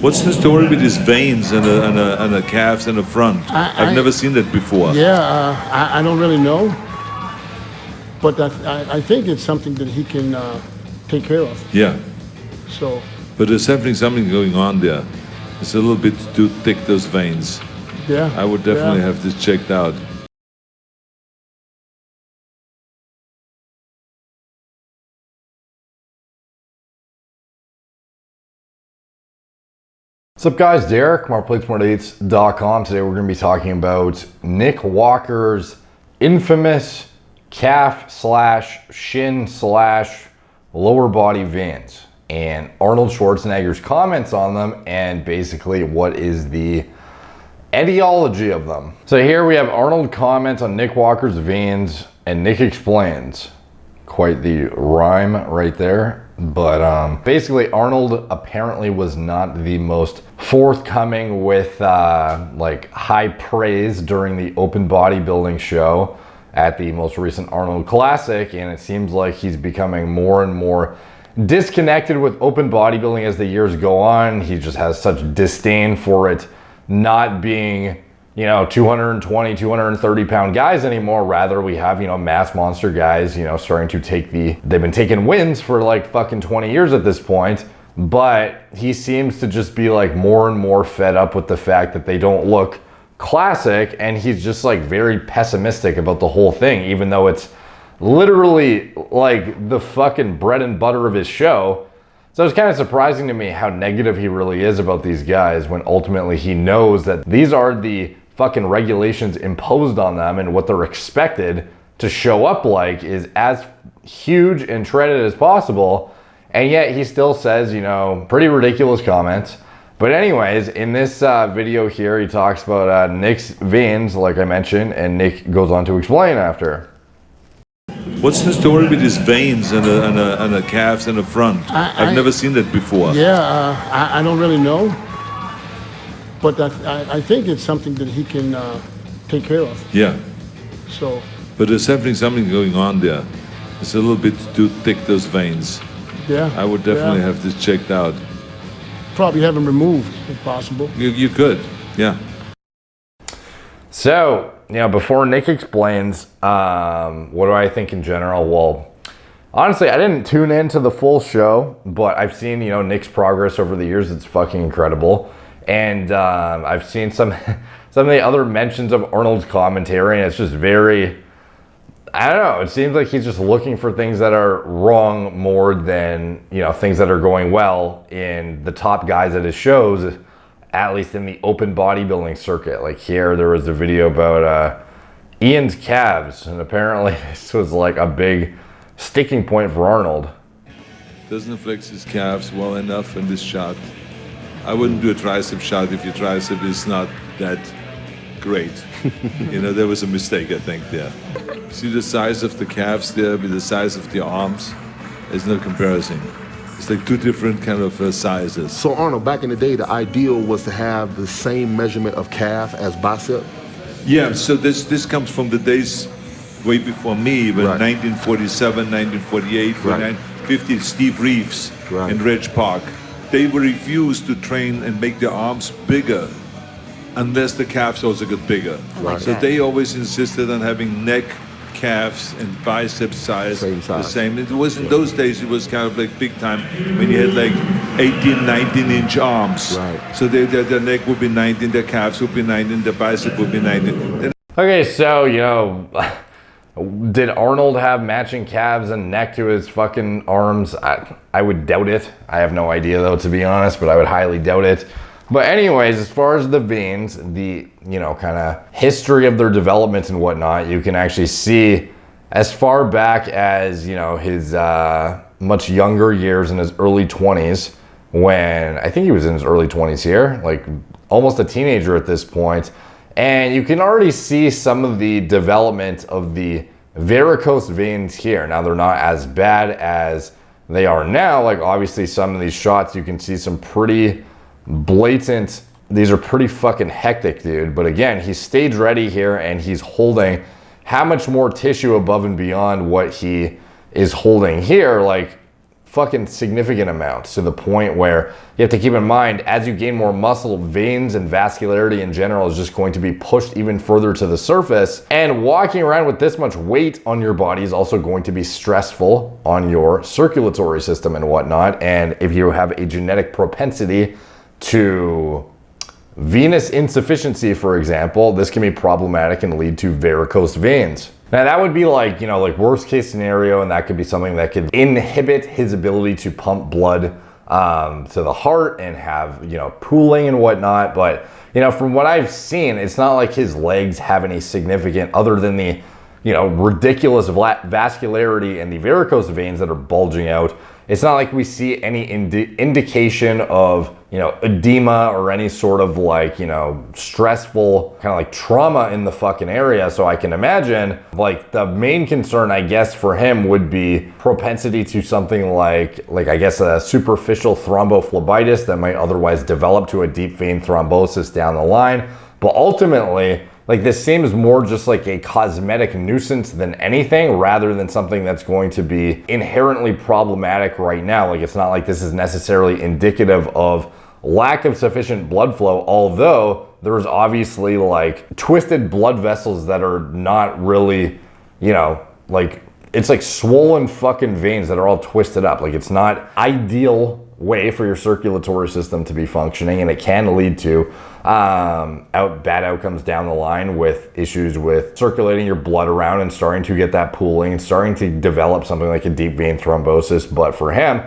What's the story with his veins and a calves in the front? I've never seen that before. Yeah, I don't really know, but I think it's something that he can take care of. Yeah. So. But there's something going on there. It's a little bit too thick, those veins. Yeah. I would definitely have this checked out. What's up guys, Derek, moreplates.com. Today we're going to be talking about Nick Walker's infamous calf slash shin slash lower body veins and Arnold Schwarzenegger's comments on them and basically what is the etiology of them. So here we have Arnold comments on Nick Walker's veins and Nick explains. Quite the rhyme right there. But basically Arnold apparently was not the most forthcoming with like high praise during the open bodybuilding show at the most recent Arnold Classic, and it seems like he's becoming more and more disconnected with open bodybuilding as the years go on. He just has such disdain for it not being, you know, 220, 230 pound guys anymore. Rather, we have, you know, mass monster guys, you know, starting to take they've been taking wins for like fucking 20 years at this point. But he seems to just be like more and more fed up with the fact that they don't look classic. And he's just like very pessimistic about the whole thing, even though it's literally like the fucking bread and butter of his show. So it's kind of surprising to me how negative he really is about these guys when ultimately he knows that these are the fucking regulations imposed on them, and what they're expected to show up like is as huge and shredded as possible. And yet he still says, you know, pretty ridiculous comments. But anyways, in this video here, he talks about Nick's veins, like I mentioned, and Nick goes on to explain after. What's the story with his veins and a calves in the front? I've never seen that before. Yeah, I don't really know, but I think it's something that he can take care of. Yeah. So. But there's something going on there. It's a little bit too thick, those veins. Yeah. I would definitely have this checked out. Probably have them removed if possible. You could, yeah. So, you know, before Nick explains, what do I think in general? Well, honestly, I didn't tune into the full show, but I've seen, you know, Nick's progress over the years. It's fucking incredible. And I've seen some of the other mentions of Arnold's commentary, and it's just very, I don't know, it seems like he's just looking for things that are wrong more than, you know, things that are going well in the top guys at his shows, at least in the open bodybuilding circuit. Like here, there was a video about Ian's calves, and apparently this was like a big sticking point for Arnold. Doesn't flex his calves well enough in this shot. I wouldn't do a tricep shot if your tricep is not that great. You know, there was a mistake, I think, there. See the size of the calves there with the size of the arms? There's no comparison. It's like two different kind of sizes. So Arnold, back in the day, the ideal was to have the same measurement of calf as bicep? Yeah, so this comes from the days way before me, when 1947, 1948, 1950, Steve Reeves in Reg Park. They were refused to train and make their arms bigger unless the calves also got bigger. So they always insisted on having neck, calves, and bicep size the same. It was in those days, it was kind of like big time when you had like 18, 19 inch arms. So their neck would be 19, their calves would be 19, their bicep would be 19. Okay, so, you know, did Arnold have matching calves and neck to his fucking arms? I would doubt it. I have no idea though, to be honest, but I would highly doubt it. But anyways, as far as the veins, the, you know, kind of history of their development and whatnot, you can actually see as far back as, you know, his much younger years in his early 20s, when I think he was in his early 20s here, like almost a teenager at this point. And you can already see some of the development of the varicose veins here. Now, they're not as bad as they are now. Like, obviously, some of these shots, you can see some pretty blatant, these are pretty fucking hectic, dude. But again, he's stage ready here, and he's holding how much more tissue above and beyond what he is holding here. Like, fucking significant amounts, to the point where you have to keep in mind, as you gain more muscle, veins and vascularity in general is just going to be pushed even further to the surface. And walking around with this much weight on your body is also going to be stressful on your circulatory system and whatnot. And if you have a genetic propensity to venous insufficiency, for example, this can be problematic and lead to varicose veins. Now that would be like, you know, like worst case scenario, and that could be something that could inhibit his ability to pump blood to the heart and have, you know, pooling and whatnot. But, you know, from what I've seen, it's not like his legs have any significant, other than the, you know, ridiculous vascularity and the varicose veins that are bulging out. It's not like we see any indication of, you know, edema or any sort of like, you know, stressful kind of like trauma in the fucking area. So I can imagine like the main concern, I guess, for him would be propensity to something like I guess a superficial thrombophlebitis that might otherwise develop to a deep vein thrombosis down the line. But ultimately, like this seems more just like a cosmetic nuisance than anything, rather than something that's going to be inherently problematic right now. Like it's not like this is necessarily indicative of lack of sufficient blood flow, although there's obviously like twisted blood vessels that are not really, you know, like it's like swollen fucking veins that are all twisted up. Like it's not ideal way for your circulatory system to be functioning, and it can lead to bad outcomes down the line with issues with circulating your blood around and starting to get that pooling and starting to develop something like a deep vein thrombosis. But for him,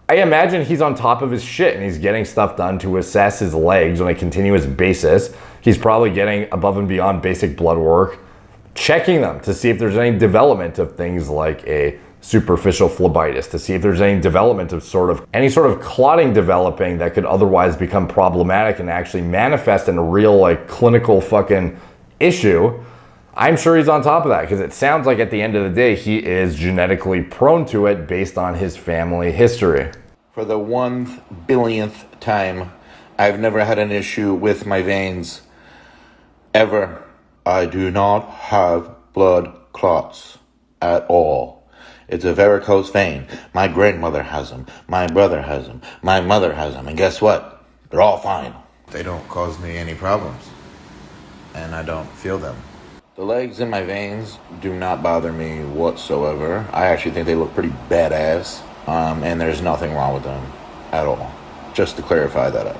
I imagine he's on top of his shit and he's getting stuff done to assess his legs on a continuous basis. He's probably getting above and beyond basic blood work, checking them to see if there's any development of things like a superficial phlebitis, to see if there's any development of any sort of clotting developing that could otherwise become problematic and actually manifest in a real like clinical fucking issue. I'm sure he's on top of that, because it sounds like at the end of the day he is genetically prone to it based on his family history. For the 1/10000000th time, I've never had an issue with my veins ever. I do not have blood clots at all. It's a varicose vein. My grandmother has them. My brother has them. My mother has them. And guess what? They're all fine. They don't cause me any problems. And I don't feel them. The legs in my veins do not bother me whatsoever. I actually think they look pretty badass. And there's nothing wrong with them at all. Just to clarify that up.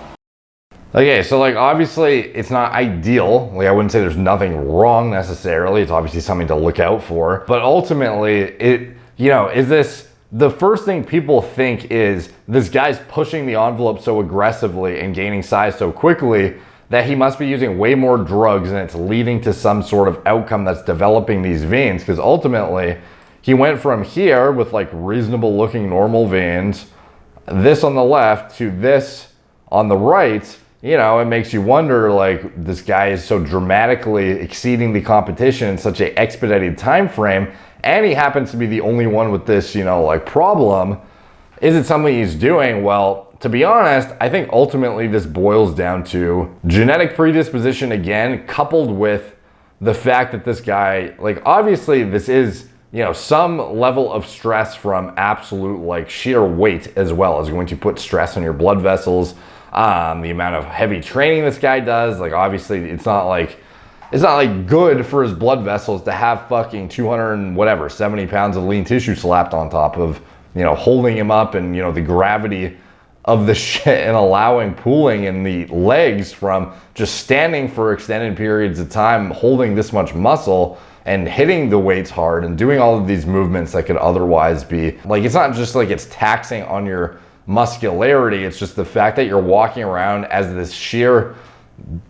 Okay, so like obviously it's not ideal. Like I wouldn't say there's nothing wrong necessarily. It's obviously something to look out for. But ultimately, is this the first thing people think is this guy's pushing the envelope so aggressively and gaining size so quickly that he must be using way more drugs, and it's leading to some sort of outcome that's developing these veins. Because ultimately he went from here with like reasonable looking normal veins, this on the left, to this on the right. You know, it makes you wonder, like, this guy is so dramatically exceeding the competition in such an expedited time frame, and he happens to be the only one with this, you know, like, problem. Is it something he's doing? Well, to be honest, I think ultimately this boils down to genetic predisposition again, coupled with the fact that this guy, like, obviously this is, you know, some level of stress from absolute, like, sheer weight as well is going to put stress on your blood vessels. The amount of heavy training this guy does, like obviously it's not like good for his blood vessels to have fucking 70 pounds of lean tissue slapped on top of, you know, holding him up, and, you know, the gravity of the shit and allowing pooling in the legs from just standing for extended periods of time, holding this much muscle and hitting the weights hard and doing all of these movements that could otherwise be like, it's not just like it's taxing on your muscularity, it's just the fact that you're walking around as this sheer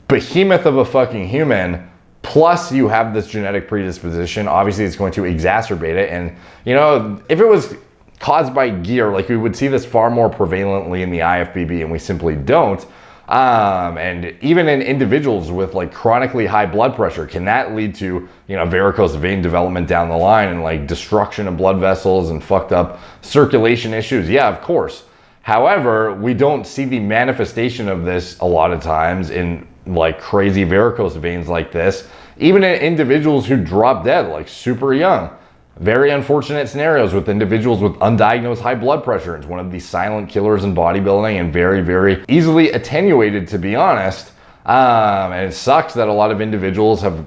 behemoth of a fucking human, plus you have this genetic predisposition. Obviously it's going to exacerbate it. And, you know, if it was caused by gear, like we would see this far more prevalently in the IFBB, and we simply don't. And even in individuals with like chronically high blood pressure, can that lead to, you know, varicose vein development down the line and like destruction of blood vessels and fucked up circulation issues? Yeah, of course. However, we don't see the manifestation of this a lot of times in like crazy varicose veins like this, even in individuals who drop dead like super young. very unfortunate scenarios with individuals with undiagnosed high blood pressure. It's one of the silent killers in bodybuilding and very, very easily attenuated, to be honest. And it sucks that a lot of individuals have,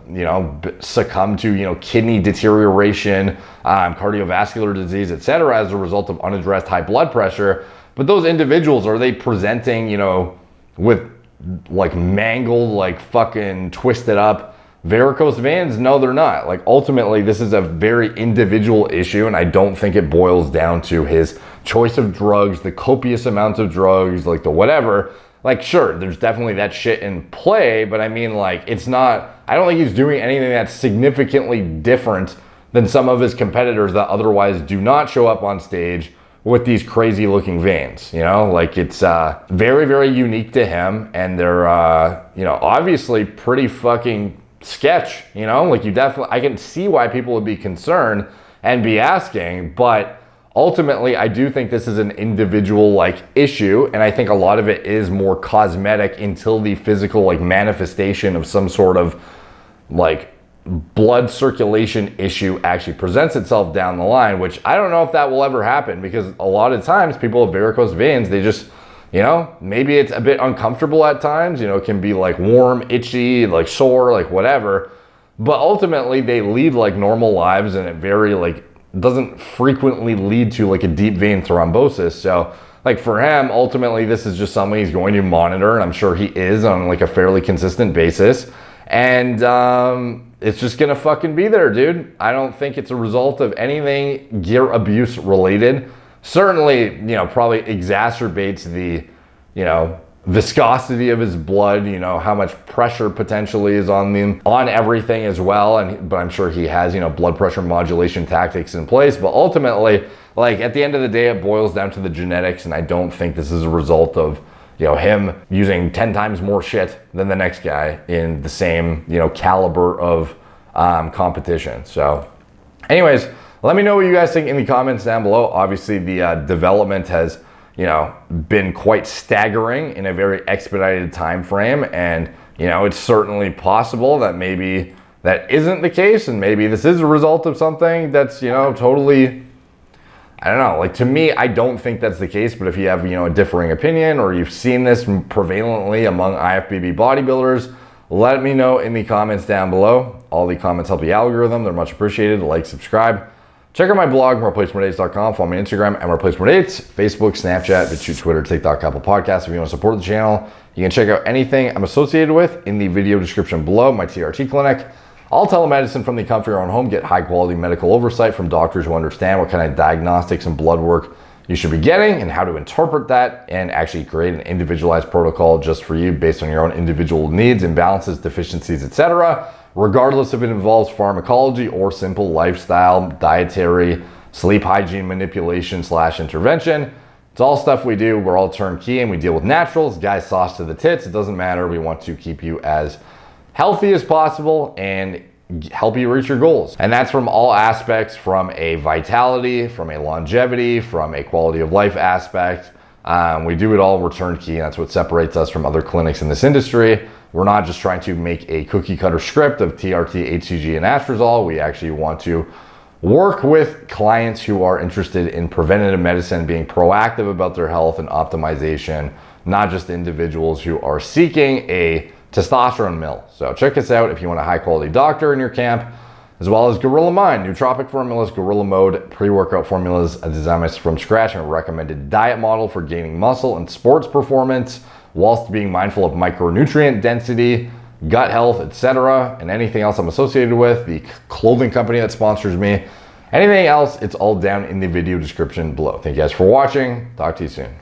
succumbed to, kidney deterioration, cardiovascular disease, etc., as a result of unaddressed high blood pressure. But those individuals, are they presenting, with like mangled, like fucking twisted up varicose veins? No, they're not. Like, ultimately, this is a very individual issue, and I don't think it boils down to his choice of drugs, the copious amounts of drugs, like the whatever. Like, sure, there's definitely that shit in play, but I mean, like, it's not, I don't think he's doing anything that's significantly different than some of his competitors that otherwise do not show up on stage with these crazy looking veins, like it's very, very unique to him, and they're, obviously pretty fucking sketch, like I can see why people would be concerned and be asking, but ultimately I do think this is an individual like issue, and I think a lot of it is more cosmetic until the physical like manifestation of some sort of like blood circulation issue actually presents itself down the line, which I don't know if that will ever happen, because a lot of times people with varicose veins, they just, maybe it's a bit uncomfortable at times, it can be like warm, itchy, like sore, like whatever, but ultimately they lead like normal lives, and it very like doesn't frequently lead to like a deep vein thrombosis. So like for him, ultimately this is just something he's going to monitor, and I'm sure he is on like a fairly consistent basis, and it's just gonna fucking be there, dude. I don't think it's a result of anything gear abuse related. Certainly, probably exacerbates the, viscosity of his blood, how much pressure potentially is on everything as well. But I'm sure he has, blood pressure modulation tactics in place. But ultimately, like at the end of the day, it boils down to the genetics. And I don't think this is a result of, him using 10 times more shit than the next guy in the same, caliber of competition. So anyways, let me know what you guys think in the comments down below. Obviously, the development has, been quite staggering in a very expedited time frame. And, it's certainly possible that maybe that isn't the case. And maybe this is a result of something that's, totally, I don't know. Like, to me, I don't think that's the case. But if you have, a differing opinion, or you've seen this prevalently among IFBB bodybuilders, let me know in the comments down below. All the comments help the algorithm. They're much appreciated. Like, subscribe. Check out my blog, moreplacemore8s.com. Follow me on Instagram at moreplacemore8s, Facebook, Snapchat, BitChute, Twitter, TikTok, Apple Podcasts. If you want to support the channel, you can check out anything I'm associated with in the video description below. My TRT clinic, all telemedicine from the comfort of your own home. Get high quality medical oversight from doctors who understand what kind of diagnostics and blood work you should be getting and how to interpret that, and actually create an individualized protocol just for you based on your own individual needs, imbalances, deficiencies, etc., regardless if it involves pharmacology or simple lifestyle, dietary, sleep hygiene manipulation / intervention. It's all stuff we do. We're all turnkey, and we deal with naturals, guys, sauce to the tits. It doesn't matter. We want to keep you as healthy as possible and help you reach your goals. And that's from all aspects, from a vitality, from a longevity, from a quality of life aspect. We do it all. We're turnkey, and that's what separates us from other clinics in this industry. We're not just trying to make a cookie cutter script of TRT, HCG, and Astrazole. We actually want to work with clients who are interested in preventative medicine, being proactive about their health and optimization, not just individuals who are seeking a testosterone mill. So check us out if you want a high quality doctor in your camp, as well as Gorilla Mind, nootropic formulas, Gorilla Mode, pre-workout formulas, a design from scratch, and a recommended diet model for gaining muscle and sports performance, whilst being mindful of micronutrient density, gut health, etc., and anything else I'm associated with, the clothing company that sponsors me, anything else, it's all down in the video description below. Thank you guys for watching. Talk to you soon.